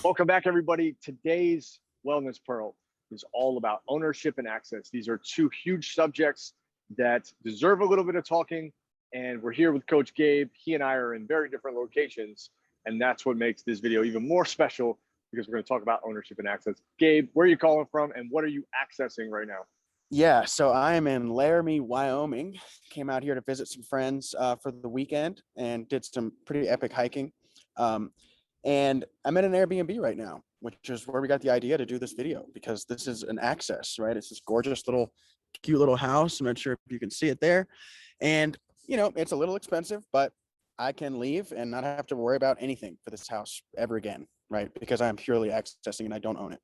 Welcome back, everybody. Today's Wellness Pearl is all about ownership and access. These are two huge subjects that deserve a little bit of talking, and we're here with Coach Gabe. He and I are in very different locations, and that's what makes this video even more special because we're going to talk about ownership and access. Gabe, where are you calling from, and what are you accessing right now? Yeah, so I am in Laramie, Wyoming. Came out here to visit some friends for the weekend and did some pretty epic hiking. And I'm at an Airbnb right now, which is where we got the idea to do this video because this is an access, right? It's this gorgeous little, cute little house. I'm not sure if you can see it there. And, you know, it's a little expensive, but I can leave and not have to worry about anything for this house ever again, right? Because I'm purely accessing and I don't own it.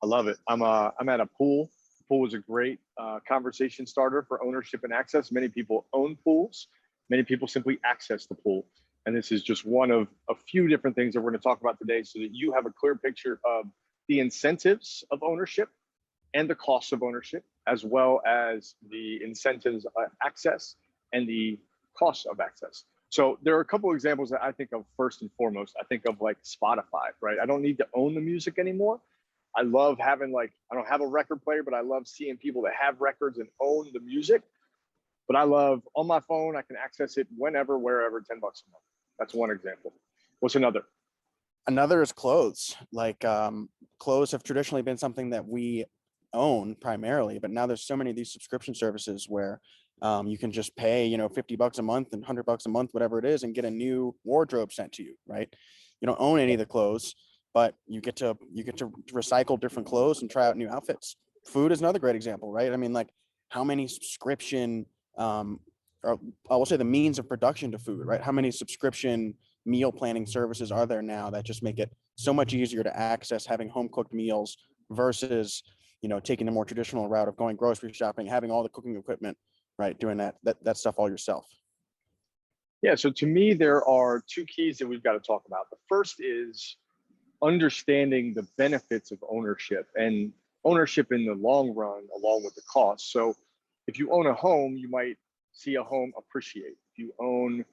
I love it. I'm at a pool. Pool is a great conversation starter for ownership and access. Many people own pools. Many people simply access the pool. And this is just one of a few different things that we're going to talk about today so that you have a clear picture of the incentives of ownership and the costs of ownership, as well as the incentives of access and the costs of access. So there are a couple of examples that I think of first and foremost. I think of like Spotify, right? I don't need to own the music anymore. I love having I don't have a record player, but I love seeing people that have records and own the music. But I love on my phone, I can access it whenever, wherever, $10 a month. That's one example. What's another? Another is clothes. Clothes have traditionally been something that we own primarily, but now there's so many of these subscription services where you can just pay, $50 a month and $100 a month, whatever it is, and get a new wardrobe sent to you, right? You don't own any of the clothes, but you get to recycle different clothes and try out new outfits. Food is another great example, right? I mean, like how many subscription or I will say the means of production to food, right? How many subscription meal planning services are there now that just make it so much easier to access having home cooked meals versus, taking the more traditional route of going grocery shopping, having all the cooking equipment, right? Doing that stuff all yourself. Yeah. So to me, there are two keys that we've got to talk about. The first is understanding the benefits of ownership and ownership in the long run, along with the cost. So if you own a home, you might see a home appreciate. If you own,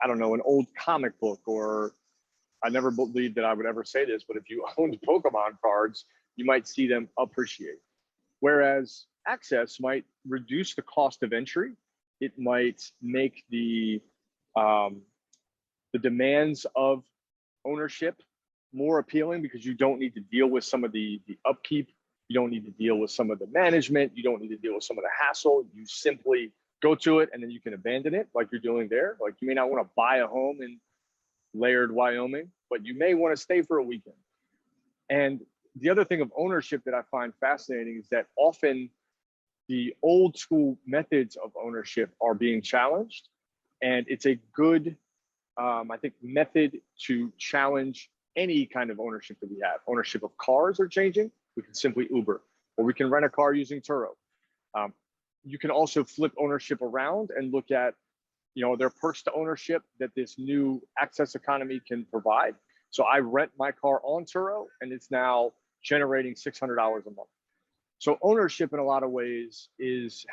I don't know, an old comic book, or I never believed that I would ever say this, but if you owned Pokemon cards, you might see them appreciate. Whereas access might reduce the cost of entry. It might make the demands of ownership more appealing because you don't need to deal with some of the upkeep. You don't need to deal with some of the management. You don't need to deal with some of the hassle. You simply go to it and then you can abandon it like you're doing there. Like you may not want to buy a home in Laird, Wyoming, but you may want to stay for a weekend. And the other thing of ownership that I find fascinating is that often the old school methods of ownership are being challenged. And it's a good, I think, method to challenge any kind of ownership that we have. Ownership of cars are changing. We can simply Uber, or we can rent a car using Turo. You can also flip ownership around and look at, there are perks to ownership that this new access economy can provide. So I rent my car on Turo, and it's now generating $600 a month. So ownership in a lot of ways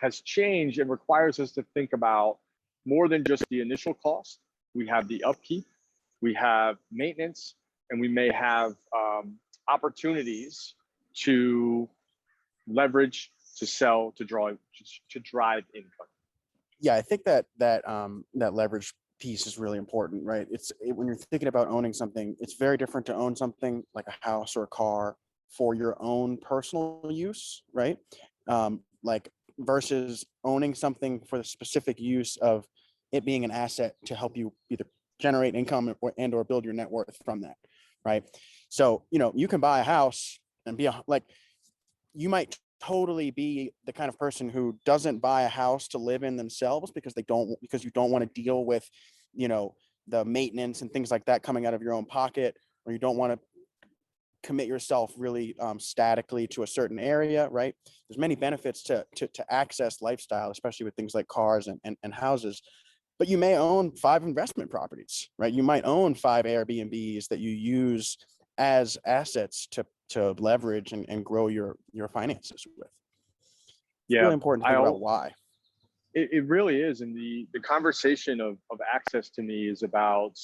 has changed and requires us to think about more than just the initial cost. We have the upkeep, we have maintenance, and we may have opportunities to leverage, to sell, to drive income. Yeah, I think that leverage piece is really important, right? When you're thinking about owning something, it's very different to own something like a house or a car for your own personal use, right? Versus owning something for the specific use of it being an asset to help you either generate income or build your net worth from that, right? So, you can buy a house and you might totally be the kind of person who doesn't buy a house to live in themselves because you don't want to deal with, the maintenance and things like that coming out of your own pocket, or you don't want to commit yourself really statically to a certain area, right? There's many benefits to access lifestyle, especially with things like cars and houses. But you may own 5 investment properties, right? You might own 5 Airbnbs that you use as assets to leverage and grow your finances with. It's really important to think about why. It really is. And the conversation of access to me is about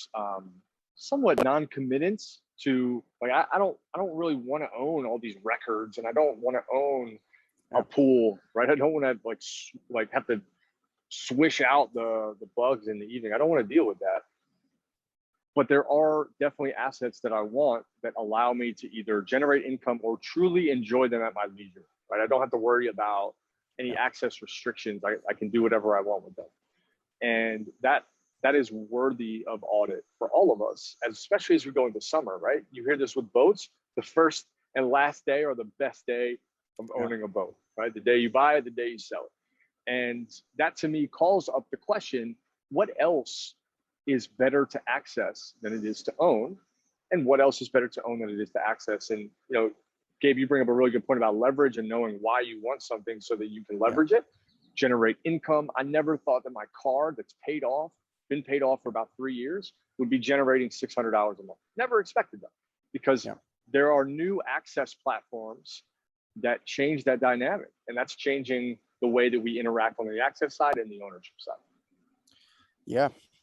somewhat non-committance to like, I don't really want to own all these records, and I don't want to own Yeah. a pool, right? I don't want to like have to swish out the bugs in the evening. I don't want to deal with that. But there are definitely assets that I want that allow me to either generate income or truly enjoy them at my leisure, right? I don't have to worry about any access restrictions. I can do whatever I want with them. And that is worthy of audit for all of us, especially as we go into summer, right? You hear this with boats. The first and last day are the best day of owning a boat, right? The day you buy it, the day you sell it. And that to me calls up the question, what else is better to access than it is to own? And what else is better to own than it is to access? And, Gabe, you bring up a really good point about leverage and knowing why you want something so that you can leverage it, generate income. I never thought that my car that's been paid off for about 3 years, would be generating $600 a month. Never expected that, because there are new access platforms that change that dynamic. And that's changing the way that we interact on the access side and the ownership side.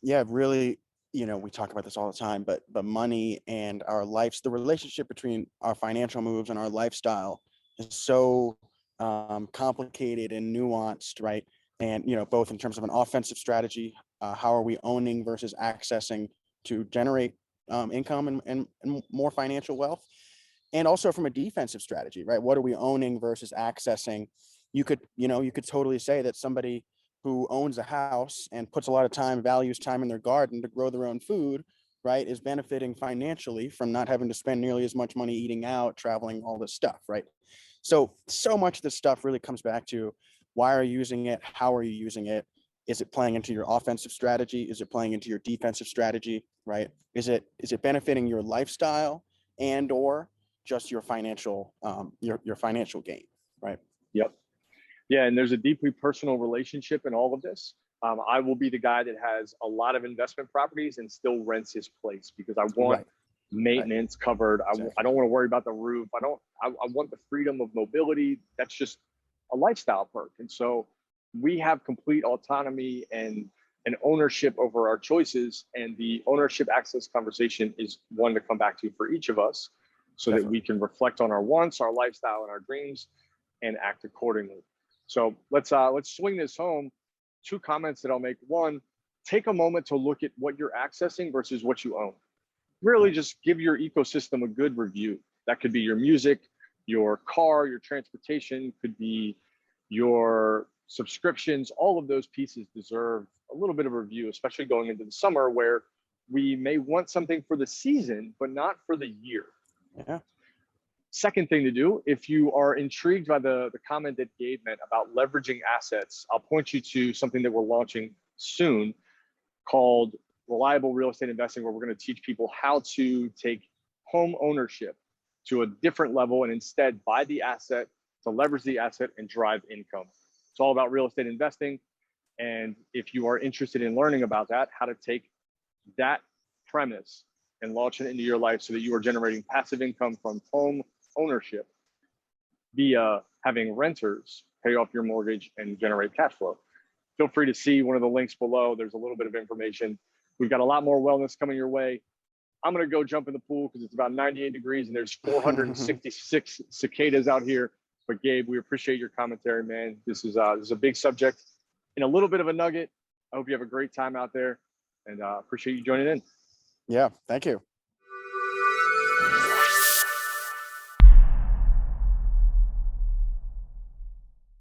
Yeah, really, we talk about this all the time, but money and our lives, the relationship between our financial moves and our lifestyle is so complicated and nuanced, right? And, both in terms of an offensive strategy, how are we owning versus accessing to generate income and more financial wealth? And also from a defensive strategy, right? What are we owning versus accessing? You could totally say that somebody who owns a house and puts a lot of time, values time in their garden to grow their own food, right, is benefiting financially from not having to spend nearly as much money eating out, traveling, all this stuff, right? So much of this stuff really comes back to, why are you using it? How are you using it? Is it playing into your offensive strategy? Is it playing into your defensive strategy, right? Is it benefiting your lifestyle and or just your financial your financial gain, right? Yep. Yeah, and there's a deeply personal relationship in all of this. I will be the guy that has a lot of investment properties and still rents his place, because I want maintenance covered. Exactly. I don't want to worry about the roof. I want the freedom of mobility. That's just a lifestyle perk. And so we have complete autonomy and an ownership over our choices. And the ownership access conversation is one to come back to for each of us, so that we can reflect on our wants, our lifestyle, and our dreams, and act accordingly. So let's swing this home. 2 comments that I'll make. One, take a moment to look at what you're accessing versus what you own. Really just give your ecosystem a good review. That could be your music, your car, your transportation, could be your subscriptions. All of those pieces deserve a little bit of a review, especially going into the summer, where we may want something for the season, but not for the year. Yeah. Second thing to do, if you are intrigued by the comment that Gabe meant about leveraging assets, I'll point you to something that we're launching soon called Reliable Real Estate Investing, where we're going to teach people how to take home ownership to a different level and instead buy the asset, to leverage the asset and drive income. It's all about real estate investing. And if you are interested in learning about that, how to take that premise and launch it into your life so that you are generating passive income from home ownership via having renters pay off your mortgage and generate cash flow, feel free to see one of the links below. There's a little bit of information. We've got a lot more wellness coming your way. I'm going to go jump in the pool because it's about 98 degrees and there's 466 cicadas out here. But Gabe, we appreciate your commentary, man. This is a big subject and a little bit of a nugget. I hope you have a great time out there, and appreciate you joining in. Yeah, thank you.